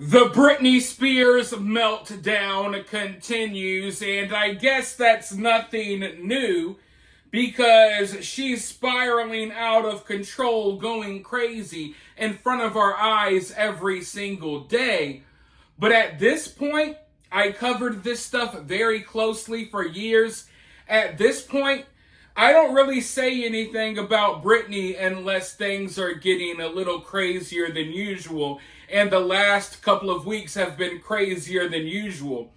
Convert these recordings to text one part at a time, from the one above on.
The Britney Spears meltdown continues, and I guess that's nothing new because she's spiraling out of control, going crazy in front of our eyes every single day. But at this point, I covered this stuff very closely for years. At this point, I don't really say anything about Britney unless things are getting a little crazier than usual. And the last couple of weeks have been crazier than usual.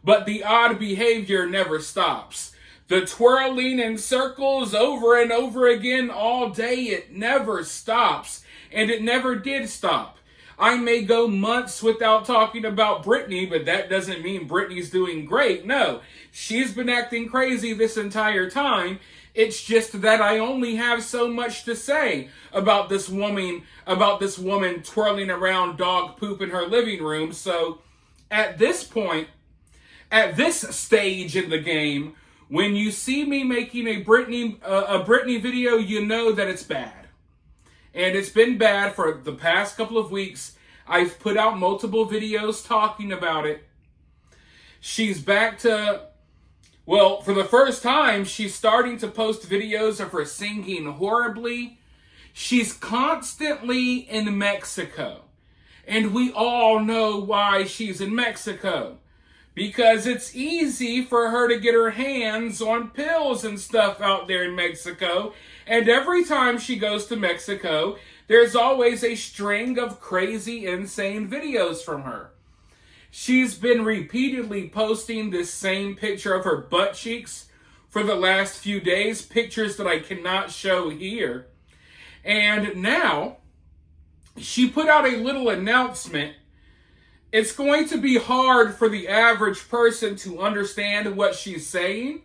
But the odd behavior never stops. The twirling in circles over and over again all day, it never stops. And it never did stop. I may go months without talking about Britney, but that doesn't mean Britney's doing great. No, she's been acting crazy this entire time. It's just that I only have so much to say about this woman twirling around dog poop in her living room. So at this point, at this stage in the game, when you see me making a Britney video, you know that it's bad. And it's been bad for the past couple of weeks. I've put out multiple videos talking about it. She's back to, well, for the first time, she's starting to post videos of her singing horribly. She's constantly in Mexico. And we all know why she's in Mexico. Because it's easy for her to get her hands on pills and stuff out there in Mexico. And every time she goes to Mexico, there's always a string of crazy, insane videos from her. She's been repeatedly posting this same picture of her butt cheeks for the last few days, pictures that I cannot show here. And now, she put out a little announcement. It's going to be hard for the average person to understand what she's saying,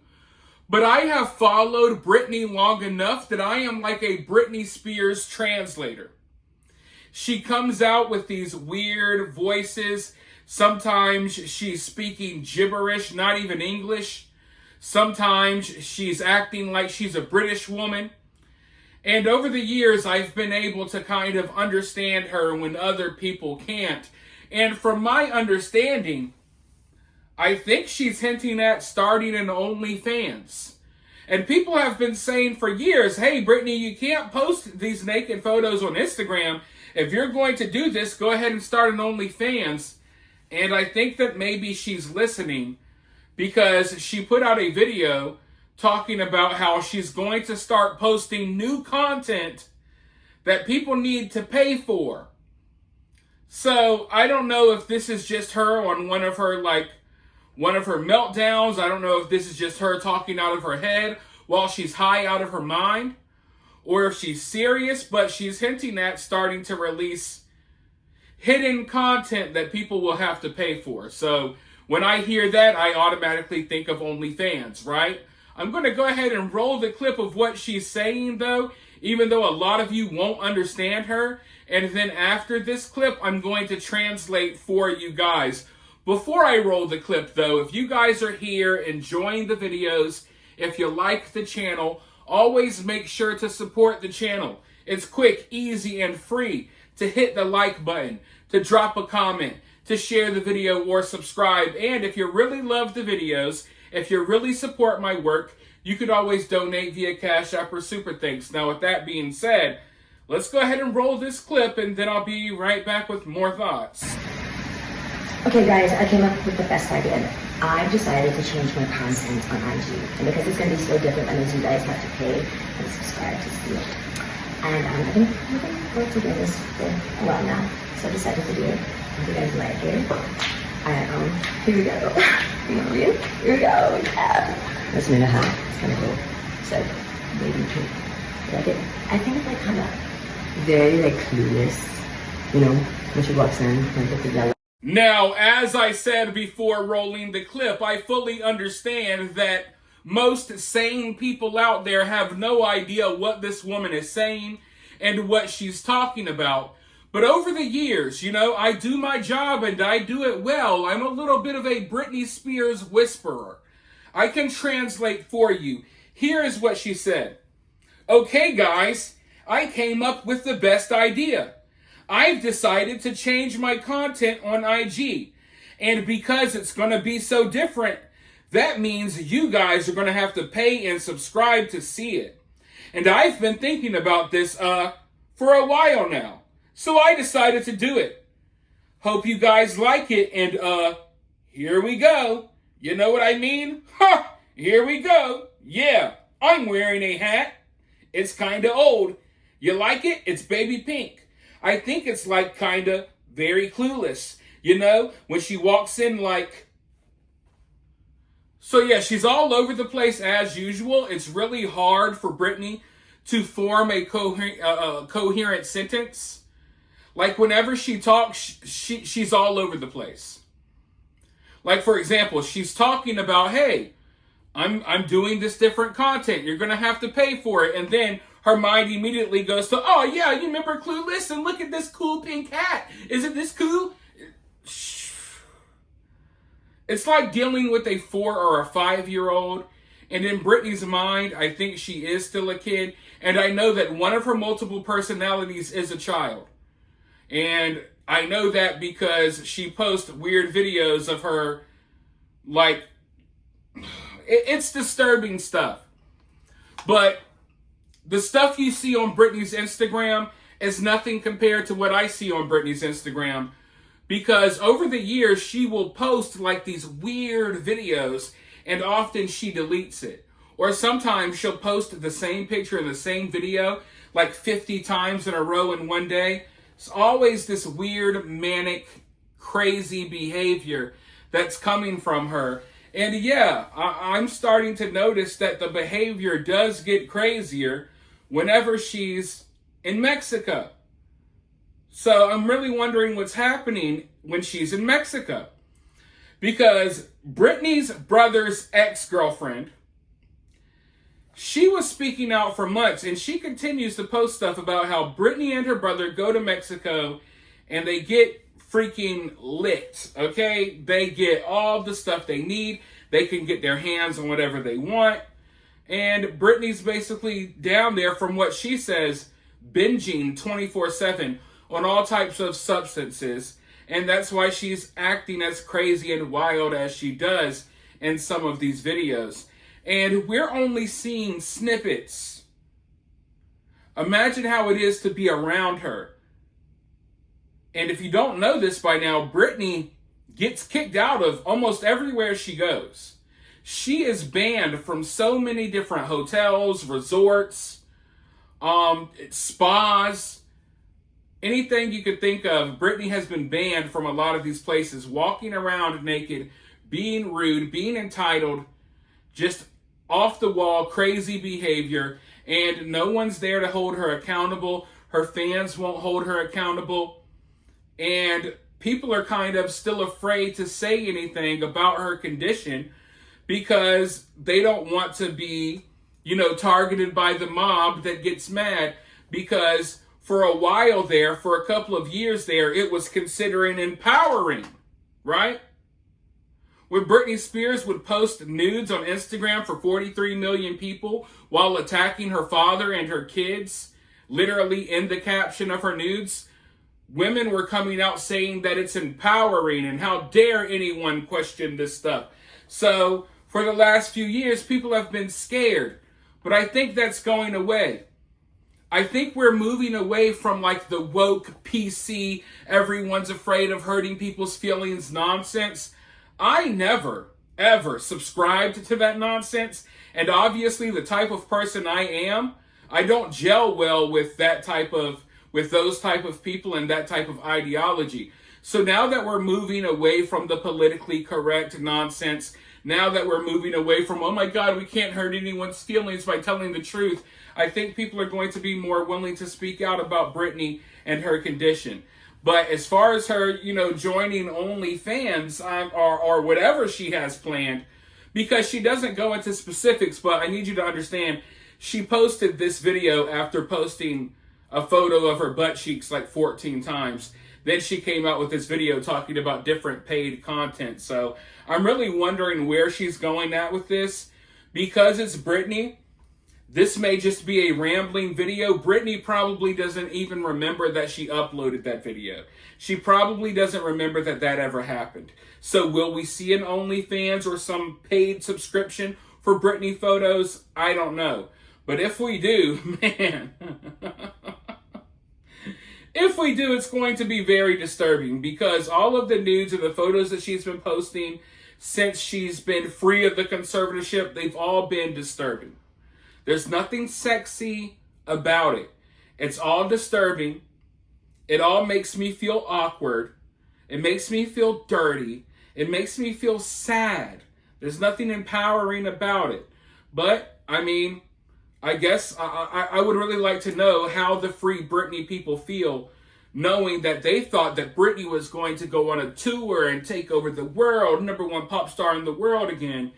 but I have followed Britney long enough that I am like a Britney Spears translator. She comes out with these weird voices. Sometimes she's speaking gibberish, not even English. Sometimes she's acting like she's a British woman. And over the years, I've been able to kind of understand her when other people can't. And from my understanding, I think she's hinting at starting an OnlyFans. And people have been saying for years, hey, Britney, you can't post these naked photos on Instagram. If you're going to do this, go ahead and start an OnlyFans. And I think that maybe she's listening because she put out a video talking about how she's going to start posting new content that people need to pay for. So I don't know if this is just her on one of her meltdowns. I don't know if this is just her talking out of her head while she's high out of her mind, or if she's serious, but she's hinting at starting to release hidden content that people will have to pay for. So when I hear that, I automatically think of OnlyFans, right? I'm going to go ahead and roll the clip of what she's saying, though, even though a lot of you won't understand her. And then after this clip, I'm going to translate for you guys. Before I roll the clip, though, if you guys are here enjoying the videos, if you like the channel, always make sure to support the channel. It's quick, easy, and free to hit the like button, to drop a comment, to share the video, or subscribe. And if you really love the videos, if you really support my work, you could always donate via Cash App or Super Thanks. Now, with that being said, let's go ahead and roll this clip, and then I'll be right back with more thoughts. Okay guys, I came up with the best idea. I've decided to change my content on IG. And because it's going to be so different, that means you guys have to pay and subscribe to see it. And I've been going to do this for a while now. So I decided to do it. I hope you guys like it. And here we go. Here we go. Yeah. That's a minute and a half. It's kind of cool. So, baby pink. You like it? I think it's like kind of very like clueless. You know, when she walks in, like with the yellow. Now, as I said before rolling the clip, I fully understand that most sane people out there have no idea what this woman is saying and what she's talking about. But over the years, you know, I do my job and I do it well. I'm a little bit of a Britney Spears whisperer. I can translate for you. Here is what she said. Okay, guys, I came up with the best idea. I've decided to change my content on IG. And because it's going to be so different, that means you guys are going to have to pay and subscribe to see it. And I've been thinking about this for a while now. So I decided to do it. Hope you guys like it. And here we go. You know what I mean? Ha! Here we go. Yeah, I'm wearing a hat. It's kind of old. You like it? It's baby pink. I think it's like kind of very clueless. You know, when she walks in like... So yeah, she's all over the place as usual. It's really hard for Britney to form a coherent sentence. Like whenever she talks, she's all over the place. Like for example, she's talking about, hey, I'm doing this different content. You're going to have to pay for it. And then her mind immediately goes to, oh yeah, you remember Clueless? And look at this cool pink hat. Isn't this cool? It's like dealing with a 4 or a 5-year-old. And in Britney's mind, I think she is still a kid. And I know that one of her multiple personalities is a child. And I know that because she posts weird videos of her, like, it's disturbing stuff. But the stuff you see on Britney's Instagram is nothing compared to what I see on Britney's Instagram. Because over the years, she will post like these weird videos and often she deletes it. Or sometimes she'll post the same picture in the same video like 50 times in a row in one day. It's always this weird, manic, crazy behavior that's coming from her. And yeah, I'm starting to notice that the behavior does get crazier whenever she's in Mexico. So I'm really wondering what's happening when she's in Mexico. Because Britney's brother's ex-girlfriend, she was speaking out for months, and she continues to post stuff about how Britney and her brother go to Mexico and they get freaking lit, okay? They get all the stuff they need. They can get their hands on whatever they want. And Britney's basically down there, from what she says, binging 24/7 on all types of substances. And that's why she's acting as crazy and wild as she does in some of these videos. And we're only seeing snippets. Imagine how it is to be around her. And if you don't know this by now, Britney gets kicked out of almost everywhere she goes. She is banned from so many different hotels, resorts, spas, anything you could think of. Britney has been banned from a lot of these places, walking around naked, being rude, being entitled, just off the wall, crazy behavior, and no one's there to hold her accountable. Her fans won't hold her accountable, and people are kind of still afraid to say anything about her condition because they don't want to be, targeted by the mob that gets mad. Because for a while there, for a couple of years there, it was considering empowering, right? When Britney Spears would post nudes on Instagram for 43 million people while attacking her father and her kids, literally in the caption of her nudes, women were coming out saying that it's empowering and how dare anyone question this stuff. So for the last few years, people have been scared. But I think that's going away. I think we're moving away from like the woke PC, everyone's afraid of hurting people's feelings nonsense. I never, ever subscribed to that nonsense. And obviously the type of person I am, I don't gel well with those type of people and that type of ideology. So now that we're moving away from the politically correct nonsense, now that we're moving away from, oh my God, we can't hurt anyone's feelings by telling the truth, I think people are going to be more willing to speak out about Britney and her condition. But as far as her, joining OnlyFans or whatever she has planned, because she doesn't go into specifics, but I need you to understand, she posted this video after posting a photo of her butt cheeks like 14 times. Then she came out with this video talking about different paid content. So I'm really wondering where she's going at with this. Because it's Britney, This may just be a rambling video. Britney probably doesn't even remember that she uploaded that video. She probably doesn't remember that that ever happened. So will we see an OnlyFans or some paid subscription for Britney photos? I don't know. But if we do, man, if we do, it's going to be very disturbing, because all of the nudes and the photos that she's been posting since she's been free of the conservatorship, they've all been disturbing. There's nothing sexy about it. It's all disturbing. It all makes me feel awkward. It makes me feel dirty. It makes me feel sad. There's nothing empowering about it. But, I mean, I guess I would really like to know how the Free Britney people feel, knowing that they thought that Britney was going to go on a tour and take over the world, #1 pop star in the world again.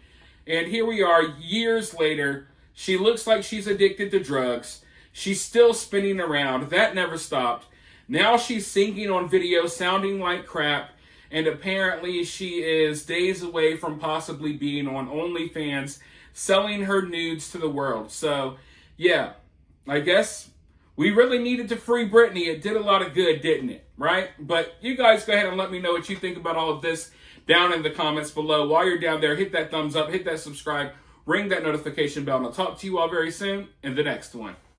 And here we are years later. She looks like she's addicted to drugs. She's still spinning around. That never stopped. Now she's singing on video, sounding like crap. And apparently she is days away from possibly being on OnlyFans, selling her nudes to the world. So, yeah, I guess we really needed to free Britney. It did a lot of good, didn't it? Right? But you guys go ahead and let me know what you think about all of this down in the comments below. While you're down there, hit that thumbs up, hit that subscribe, ring that notification bell, and I'll talk to you all very soon in the next one.